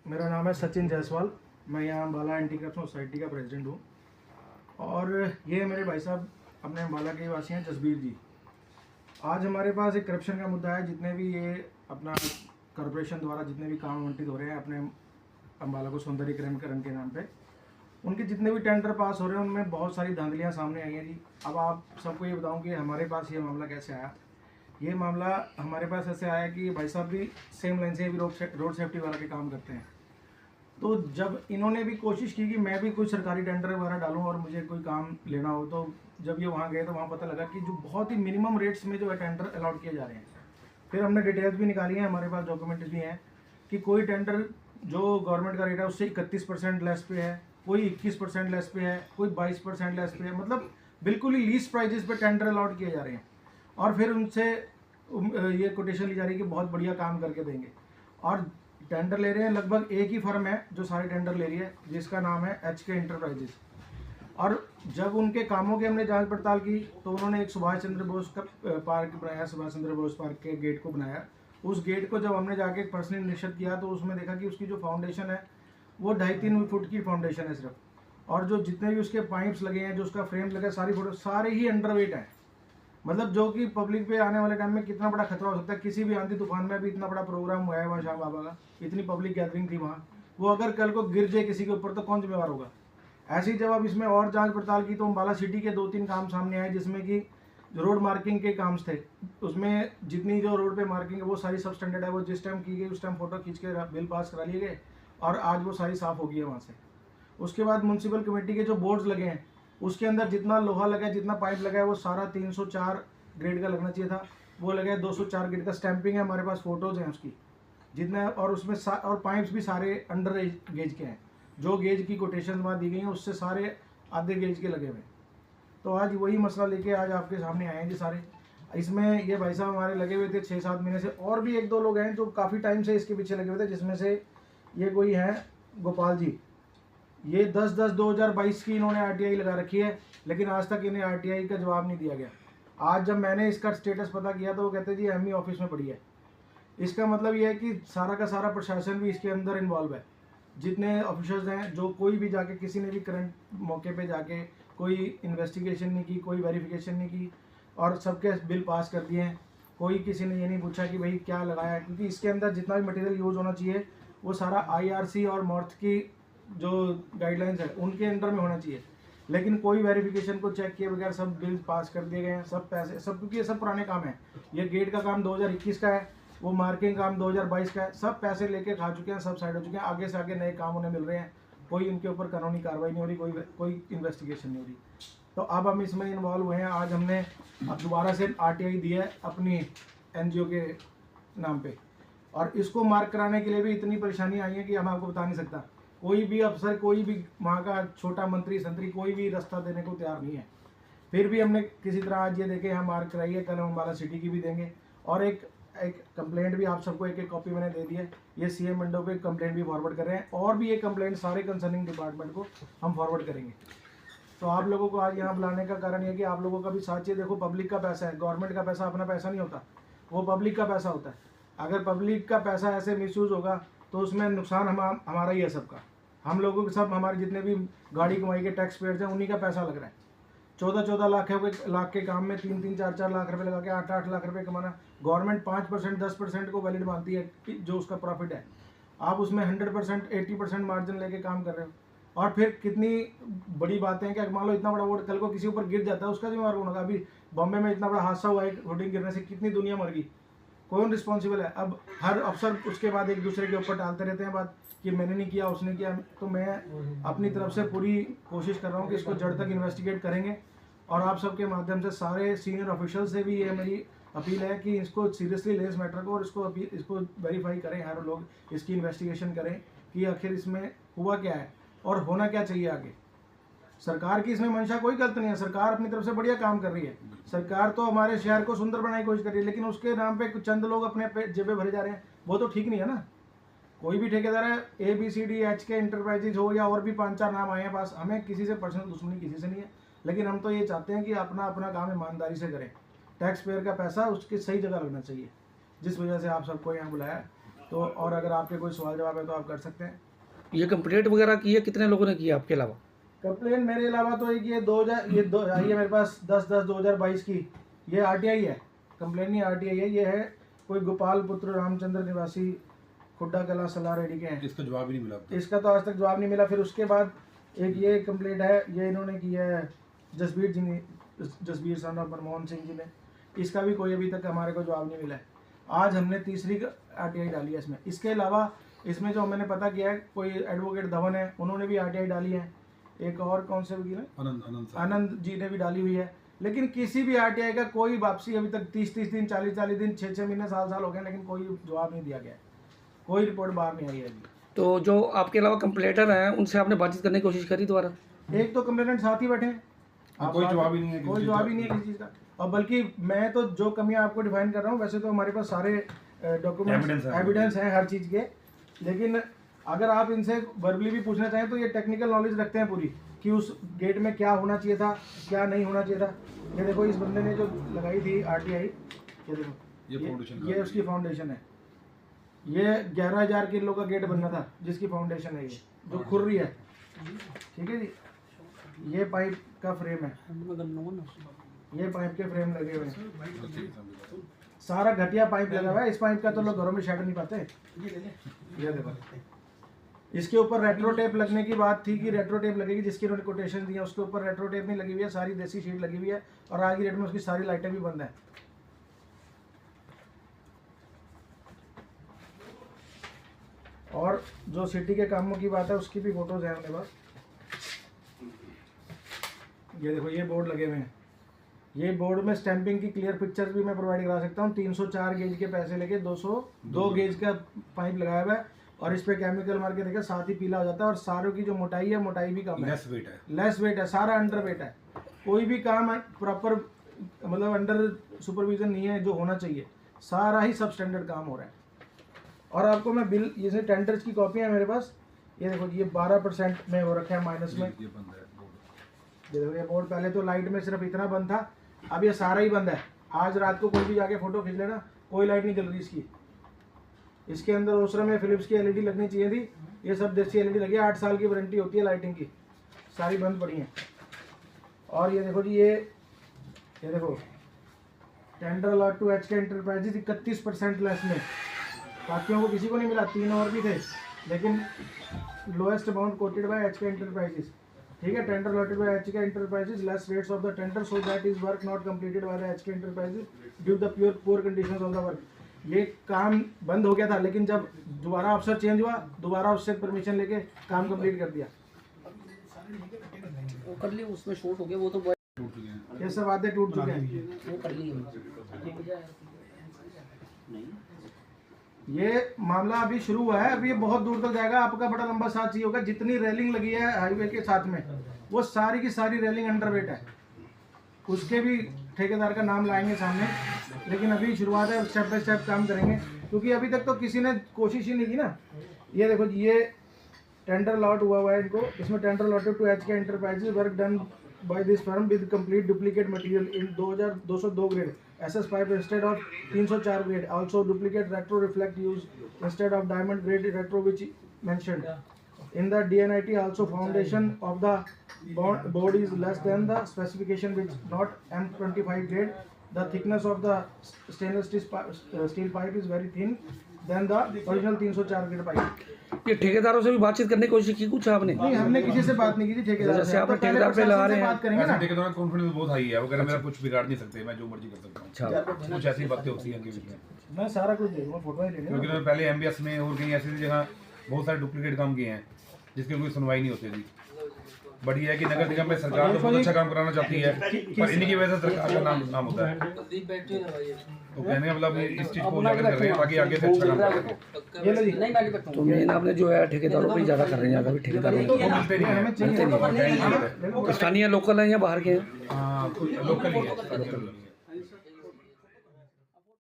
मेरा नाम है सचिन जायसवाल। मैं यहाँ अम्बाला एंटी करप्शन सोसाइटी का प्रेसिडेंट हूँ। और ये मेरे भाई साहब अपने अम्बाला के वासी हैं, जसबीर जी। आज हमारे पास एक करप्शन का मुद्दा है। जितने भी ये अपना कॉरपोरेशन द्वारा जितने भी काम आवंटित हो रहे हैं अपने अम्बाला को सौंदर्यीकरण करण के नाम पे, उनके जितने भी टेंडर पास हो रहे हैं उनमें बहुत सारी धांधलियाँ सामने आई हैं जी। अब आप सबको ये बताऊँ कि हमारे पास ये मामला कैसे आया। ये मामला हमारे पास ऐसे आया कि भाई साहब भी सेम लाइन से भी रोड सेफ्टी वाला के काम करते हैं। तो जब इन्होंने भी कोशिश की कि मैं भी कोई सरकारी टेंडर वगैरह डालूं और मुझे कोई काम लेना हो, तो जब ये वहाँ गए तो वहाँ पता लगा कि जो बहुत ही मिनिमम रेट्स में जो है टेंडर अलॉट किए जा रहे हैं। फिर हमने डिटेल्स भी निकाली हैं, हमारे पास डॉक्यूमेंट्स भी हैं कि कोई टेंडर जो गवर्नमेंट का रेट है उससे 31% लेस पे है, कोई 21% लेस पे है, कोई 22% लेस पे है। मतलब बिल्कुल ही लीस्ट प्राइजेस पे टेंडर अलॉट किए जा रहे हैं। और फिर उनसे ये कोटेशन ली जा रही है कि बहुत बढ़िया काम करके देंगे। और टेंडर ले रहे हैं, लगभग एक ही फर्म है जो सारे टेंडर ले रही है, जिसका नाम है HK इंटरप्राइजेस। और जब उनके कामों की हमने जांच पड़ताल की तो उन्होंने एक सुभाष चंद्र बोस का पार्क बनाया, सुभाष चंद्र बोस पार्क के गेट को बनाया। उस गेट को जब हमने जाके पर्सनली निरीक्षण किया तो उसमें देखा कि उसकी जो फाउंडेशन है वो 2.5-3 फुट की फाउंडेशन है सिर्फ। और जो जितने भी उसके पाइप्स लगे हैं, जो उसका फ्रेम लगा है, सारे ही अंडरवेट हैं। मतलब जो कि पब्लिक पे आने वाले टाइम में कितना बड़ा खतरा हो सकता है। किसी भी आंधी तूफान में भी इतना बड़ा प्रोग्राम हुआ है वहाँ श्याम बाबा का, इतनी पब्लिक गैदरिंग थी वहाँ, वो अगर कल को गिर जाए किसी के ऊपर तो कौन जिम्मेवार होगा। ऐसे ही जब अब इसमें और जांच पड़ताल की तो अम्बाला सिटी के 2-3 काम सामने आए, जिसमें कि रोड मार्किंग के काम थे। उसमें जितनी जो रोड पे मार्किंग है वो सारी सब स्टैंडर्ड है। वो जिस टाइम की गई उस टाइम फोटो खींच के बिल पास करा लिए गए और आज वो सारी साफ़ हो गई है वहाँ से। उसके बाद म्यूनसिपल कमेटी के जो बोर्ड्स लगे हैं उसके अंदर जितना लोहा लगा है, जितना पाइप लगा है, वो सारा 304 ग्रेड का लगना चाहिए था, वो लगा है 204 ग्रेड का। स्टैंपिंग है, हमारे पास फोटोज हैं उसकी जितना। और उसमें और पाइप्स भी सारे अंडर गेज के हैं। जो गेज की कोटेशन वहाँ दी गई हैं उससे सारे आधे गेज के लगे हुए हैं। तो आज वही मसला लेके आज आपके सामने आए हैं जी सारे। इसमें ये भाई साहब हमारे लगे हुए थे 6-7 महीने से, और भी 1-2 लोग हैं जो काफ़ी टाइम से इसके पीछे लगे हुए थे, जिसमें से ये कोई हैं गोपाल जी। ये 10/10/2022 की इन्होंने RTI लगा रखी है, लेकिन आज तक इन्हें RTI का जवाब नहीं दिया गया। आज जब मैंने इसका स्टेटस पता किया तो वो कहते जी ME ऑफिस में पड़ी है। इसका मतलब ये है कि सारा का सारा प्रशासन भी इसके अंदर इन्वॉल्व है। जितने ऑफिसर्स हैं, जो कोई भी जाके किसी ने भी करंट मौके पे जाके कोई इन्वेस्टिगेशन नहीं की, कोई वेरिफिकेशन नहीं की और सबके बिल पास कर दिए हैं। कोई किसी ने ये नहीं पूछा कि भाई क्या लगाया है, क्योंकि इसके अंदर जितना भी मटेरियल यूज़ होना चाहिए वो सारा IRC और मॉर्थ की जो गाइडलाइंस है उनके अंडर में होना चाहिए। लेकिन कोई वेरिफिकेशन को चेक किए बगैर सब बिल पास कर दिए गए हैं, सब पैसे सब, क्योंकि ये सब पुराने काम है। ये गेट का काम 2021 का है, वो मार्किंग काम 2022 का है। सब पैसे लेके खा चुके हैं, सब साइड हो चुके हैं। आगे से आगे नए काम उन्हें मिल रहे हैं, कोई इनके ऊपर कानूनी कार्रवाई नहीं हो रही, कोई इन्वेस्टिगेशन नहीं हो रही। तो अब हम इसमें इन्वॉल्व हुए हैं। आज हमने अब दोबारा से RTI दी है अपनी NGO के नाम पे, और इसको मार्क कराने के लिए भी इतनी परेशानी आई है कि हम आपको बता नहीं सकता। कोई भी अफसर, कोई भी वहाँ का छोटा मंत्री संतरी, कोई भी रास्ता देने को तैयार नहीं है। फिर भी हमने किसी तरह आज ये देखे यहाँ मार्क कराई है। कल हम अम्बाला सिटी की भी देंगे। और एक कंप्लेंट भी आप सबको एक कॉपी मैंने दे दी है। ये CM विंडो पे कंप्लेंट भी फॉरवर्ड कर रहे हैं, और भी एक कंप्लेंट सारे कंसर्निंग डिपार्टमेंट को हम फॉरवर्ड करेंगे। तो आप लोगों को आज यहाँ बुलाने का कारण ये कि आप लोगों का भी साथ चाहिए। देखो, पब्लिक का पैसा है, गवर्नमेंट का पैसा अपना पैसा नहीं होता, वो पब्लिक का पैसा होता है। अगर पब्लिक का पैसा ऐसे मिसयूज़ होगा तो उसमें नुकसान हमारा ही है सबका। हम लोगों के सब, हमारे जितने भी गाड़ी कमाई के टैक्स पेयर्स हैं उन्हीं का पैसा लग रहा है। 14-14 लाख के काम में 3-3, 4-4 लाख रुपए लगा के 8-8 लाख रुपए कमाना। गवर्नमेंट 5%, 10% को वैलिड मानती है जो उसका प्रॉफिट है। आप उसमें 100%, 80% मार्जिन लेके काम कर रहे हो। और फिर कितनी बड़ी बातें हैं कि मान लो इतना बड़ा वोट कल को किसी ऊपर गिर जाता है, उसका जिम्मेवार कौन होगा। अभी बॉम्बे में इतना बड़ा हादसा हुआ है, होर्डिंग गिरने से कितनी दुनिया मर गई, कौन रिस्पॉन्सिबल है। अब हर अफसर उसके बाद एक दूसरे के ऊपर डालते रहते हैं बात कि मैंने नहीं किया, उसने किया। तो मैं अपनी तरफ से पूरी कोशिश कर रहा हूँ कि इसको जड़ तक इन्वेस्टिगेट करेंगे। और आप सबके माध्यम से सारे सीनियर ऑफिशियल से भी ये मेरी अपील है कि इसको सीरियसली लें इस मैटर को, और इसको वेरीफाई करें, हर लोग इसकी इन्वेस्टिगेशन करें कि आखिर इसमें हुआ क्या है और होना क्या चाहिए आगे। सरकार की इसमें मंशा कोई गलत नहीं है, सरकार अपनी तरफ से बढ़िया काम कर रही है। सरकार तो हमारे शहर को सुंदर बनाने की कोशिश कर रही है, लेकिन उसके नाम पे चंद लोग अपने जेबे भरे जा रहे हैं, वो तो ठीक नहीं है ना। कोई भी ठेकेदार है, ABCD HK इंटरप्राइजेज हो या और भी 5-4 नाम आए हैं पास, हमें किसी से पर्सनल दुश्मनी किसी से नहीं है। लेकिन हम तो ये चाहते हैं कि अपना अपना काम ईमानदारी से करें। टैक्स पेयर का पैसा उसकी सही जगह लगना चाहिए, जिस वजह से आप सबको यहाँ बुलाया। तो और अगर आपके कोई सवाल जवाब है तो आप कर सकते हैं। ये कंप्लेंट वगैरह की है, कितने लोगों ने किया आपके अलावा? कंप्लेन मेरे अलावा तो एक ये 2000 ये दो आई है मेरे पास 10/10/2022 की, ये आरटीआई है, कंप्लेन नहीं आरटीआई है। ये है कोई गोपाल पुत्र रामचंद्र निवासी खुड्डा कला सलाह रेडी के हैं। इसका जवाब ही नहीं मिला। इसका तो आज तक जवाब नहीं मिला। फिर उसके बाद एक ये कंप्लेंट है, ये इन्होंने की है जसबीर जी ने, जसबीर सन और मनमोहन सिंह जी ने, इसका भी कोई अभी तक हमारे को जवाब नहीं मिला है। आज हमने तीसरी आरटीआई डाली है इसमें। इसके अलावा इसमें जो मैंने पता किया है, कोई एडवोकेट धवन है, उन्होंने भी आरटीआई डाली है। एक और कौन से वकील है, आनंद जी ने भी डाली हुई है। लेकिन किसी भी आरटीआई का कोई वापसी अभी तक 30-30 दिन, 40-40 दिन, 6-6 महीने, साल हो गए, लेकिन कोई जवाब नहीं दिया गया है, कोई रिपोर्ट बाहर नहीं आई है अभी। तो जो आपके अलावा कंप्लेंटर हैं उनसे आपने बातचीत करने की कोशिश करी दोबारा? एक तो कंप्लेनेंट साथ ही बैठे हैं, कोई जवाब ही नहीं है, कोई जवाब ही नहीं है किसी चीज़ का। और बल्कि मैं तो जो कमियां आपको डिफाइन कर रहा हूँ, वैसे तो हमारे पास सारे डॉक्यूमेंट्स एविडेंस हैं हर चीज़ के। लेकिन अगर आप इनसे वर्बली भी पूछना चाहें तो ये टेक्निकल नॉलेज रखते हैं पूरी, कि उस गेट में क्या होना चाहिए था, क्या नहीं होना चाहिए था। ये देखो इस बंदे ने जो लगाई थी आरटीआई, ये देखो ये उसकी फाउंडेशन है। ये 11,000 किलो का गेट बनना था, जिसकी फाउंडेशन है ये जो खुर रही है, ठीक है जी। ये पाइप का फ्रेम है, ये पाइप के फ्रेम लगे हुए हैं, सारा घटिया पाइप लगा हुआ है। इस पाइप का तो लोग घरों में शेड नहीं पाते। ये देखो, इसके ऊपर रेट्रो टेप लगने की बात थी कि रेट्रो टेप लगेगी, जिसकी उन्होंने कोटेशन दी है, उसके ऊपर रेट्रो टेप नहीं लगी हुई है, सारी देसी शीट लगी हुई है। और आज की डेट में उसकी सारी लाइटें भी बंद है। और जो सिटी के कामों की बात है उसकी भी फोटोज है अपने पास। ये देखो ये बोर्ड लगे हुए हैं, ये बोर्ड में स्टैंपिंग की क्लियर पिक्चर्स भी मैं प्रोवाइड करा सकता हूँ। 304 गेज के पैसे लेके 202 गेज का पाइप लगाया हुआ है, और इस पे केमिकल मार के देखा साथ ही पीला हो जाता है। और सारों की जो मोटाई है, मोटाई भी कम है, लेस वेट है, सारा अंडर वेट है। कोई भी काम प्रॉपर मतलब अंडर सुपरविजन नहीं है जो होना चाहिए, सारा ही सब स्टैंडर्ड काम हो रहा है। और आपको मैं बिल, जैसे टेंडर्स की कॉपी है मेरे पास, ये देखो ये 12% में हो रखा है माइनस में। ये देखो ये बोर्ड, पहले तो लाइट में सिर्फ इतना बंद था, अब ये सारा ही बंद है। आज रात को कोई भी जाके फोटो खींच लेना, कोई लाइट नहीं जल रही इसकी। इसके अंदर ओसरा में फिलिप्स की एलईडी लगनी चाहिए थी, ये सब देसी एलईडी लगी है। 8 साल की वारंटी होती है लाइटिंग की, सारी बंद पड़ी हैं। और ये देखो जी, ये देखो tender allot to HK enterprises 31% less में। बाकियों को किसी को नहीं मिला, 3 और भी थे, लेकिन lowest amount quoted by HK enterprises, ठीक है। Tender allotted by HK enterprises, less rates of the tender, so that is work not completed by the HK enterprises due the poor conditions of the work. ये काम बंद हो गया था, लेकिन जब दोबारा अफसर चेंज हुआ, दोबारा उससे परमिशन लेके काम कंप्लीट कर दिया। वो कर लिया, उसमें शॉर्ट हो गया, वो तो टूट चुके हैं, ये सब आधे टूट चुके हैं। वो कर लिया। ये मामला अभी शुरू हुआ है, अभी ये बहुत दूर तक जाएगा। आपका बड़ा लंबा साथ चाहिए होगा। जितनी रेलिंग लगी है हाईवे के साथ में, वो सारी की सारी रेलिंग अंडरवेट है। उसके भी ठेकेदार का नाम लाएंगे सामने, लेकिन अभी शुरुआत है, स्टेप बाय स्टेप काम करेंगे, क्योंकि अभी तक तो किसी ने कोशिश ही नहीं की ना। ये देखो ये टेंडर अलॉट हुआ है इनको, इसमें tender allotted to HK enterprises, work done by this firm with complete duplicate material in 202 grade SS pipe instead of 304 grade, also duplicate retro reflect use instead of diamond grade retro which mentioned in the DNIT. Also foundation of the board is less than the specification, which not M25 grade. The thickness of the stainless steel pipe is very thin than the original 304 grade pipe. ये ठेकेदारों से भी बातचीत करने की कोशिश की कुछ आपने? नहीं, हमने किसी से बात नहीं की थी। ठेकेदार जैसे आप ठेकेदार पे लगा रहे हैं, बात करेंगे ना। ठेकेदार का कॉन्फिडेंस बहुत हाई है, वो कह रहे मेरा कुछ बिगाड़ नहीं सकते, मैं जो मर्जी कर सकता हूँ। अच्छा, कुछ ऐसी बातें होती हैं इनके बीच में। मैं सारा कुछ देखूंगा, फोटो ही ले लूंगा। क्योंकि पहले एमबीएस में और कहीं ऐसी जगह बहुत सारे डुप्लीकेट काम किए हैं जिसकी कोई सुनवाई नहीं होती थी। बढ़िया है कि नगर निगम में सरकार तो बहुत अच्छा काम कराना चाहती है, पर इन्हीं की वजह से सरकार का नाम होता है। तो कहने का मतलब इस चीज को उजागर कर रहे हैं ताकि आगे से अच्छा काम कर सकें। तो मेन आपने जो है ठेकेदारों पे ज़्यादा कर रहे हैं, अभी ठेकेदारों वो मिलते नहीं है, स्थानीय लोकल हैं या बाहर के हैं? लोकल ही है।